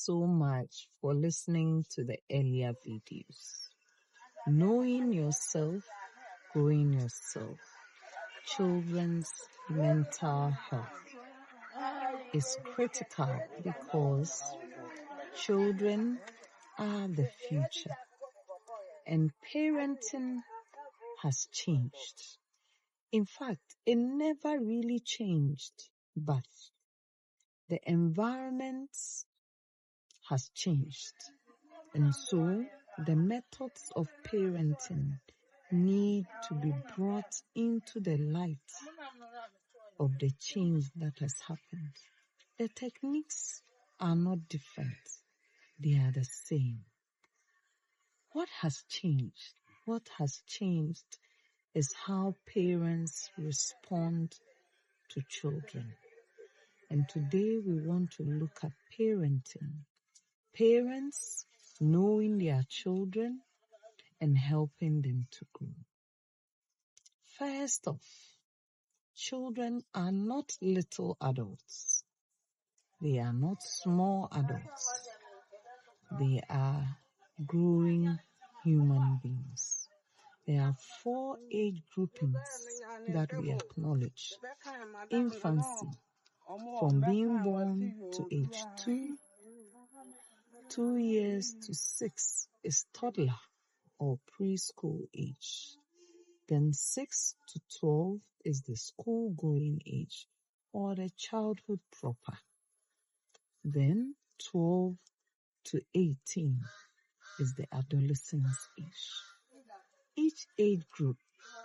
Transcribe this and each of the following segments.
So much for listening to the earlier videos. Knowing yourself, growing yourself. Children's mental health is critical because children are the future and parenting has changed. In fact, it never really changed, but the environment has changed. And so the methods of parenting need to be brought into the light of the change that has happened. The techniques are not different. They are the same. What has changed? What has changed is how parents respond to children. And today we want to look at parenting. Parents knowing their children and helping them to grow. First off, children are not little adults. They are not small adults. They are growing human beings. There are 4 age groupings that we acknowledge. Infancy, from being born to age 2, 2 years to 6 is toddler or preschool age. Then 6 to 12 is the school-going age or the childhood proper. Then 12 to 18 is the adolescence age. Each age group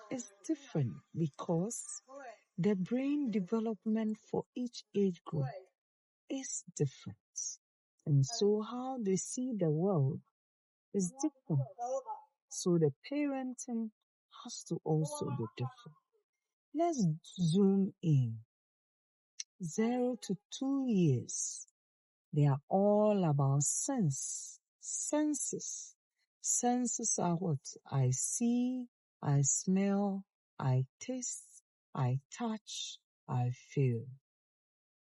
is different because the brain development for each age group is different. And so how they see the world is different. So the parenting has to also be different. Let's zoom in. 0 to 2 years. They are all about senses. Senses are what? I see, I smell, I taste, I touch, I feel.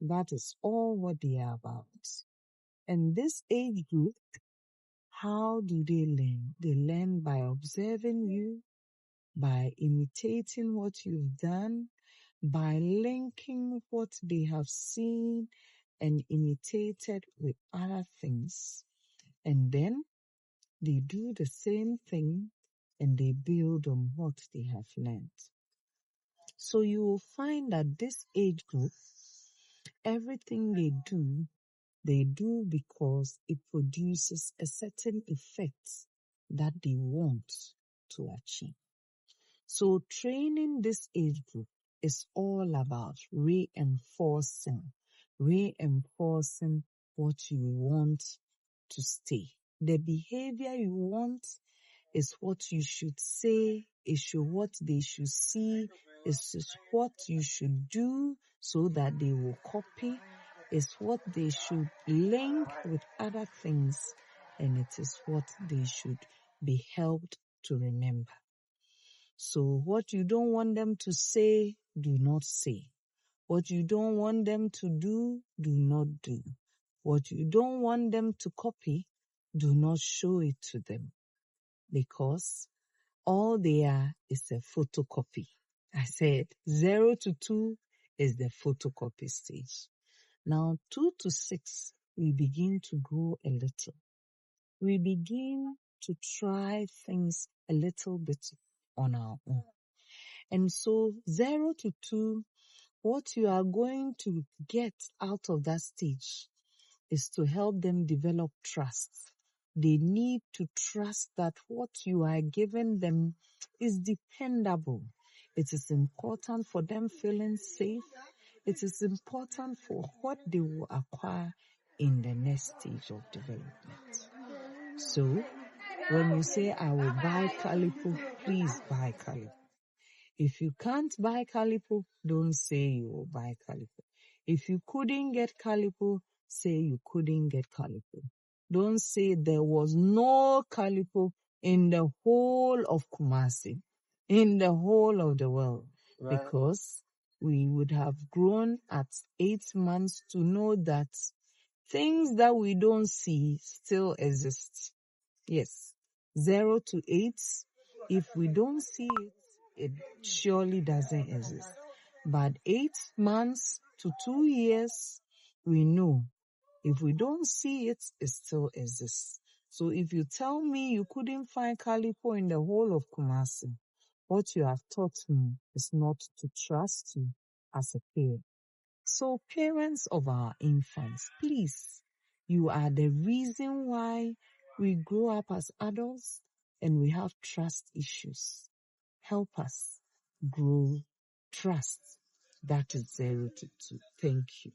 That is all what they are about. And this age group, how do they learn? They learn by observing you, by imitating what you've done, by linking what they have seen and imitated with other things. And then they do the same thing and they build on what they have learned. So you will find that this age group, everything they do because it produces a certain effect that they want to achieve. So training this age group is all about reinforcing what you want to stay. The behavior you want is what you should say, is what they should see, is what you should do so that they will copy, is what they should link with other things, and it is what they should be helped to remember. So what you don't want them to say, do not say. What you don't want them to do not do. What you don't want them to copy, do not show it to them. Because all they are is a photocopy. I said 0 to 2 is the photocopy stage. Now 2 to 6, we begin to grow a little. We begin to try things a little bit on our own. And so 0 to 2, what you are going to get out of that stage is to help them develop trust. They need to trust that what you are giving them is dependable. It is important for them feeling safe. It is important for what they will acquire in the next stage of development. So, when you say, I will buy Calipo, please buy Calipo. If you can't buy Calipo, don't say you will buy Calipo. If you couldn't get Calipo, say you couldn't get Calipo. Don't say there was no Calipo in the whole of Kumasi, in the whole of the world, right? Because we would have grown at 8 months to know that Things that we don't see still exist. Yes, 0 to 8, if we don't see it, it surely doesn't exist. But 8 months to 2 years, we know. If we don't see it, it still exists. So if you tell me you couldn't find Calipo in the whole of Kumasi, what you have taught me is not to trust you as a parent. So parents of our infants, please, you are the reason why we grow up as adults and we have trust issues. Help us grow trust. That is 0 to 2. Thank you.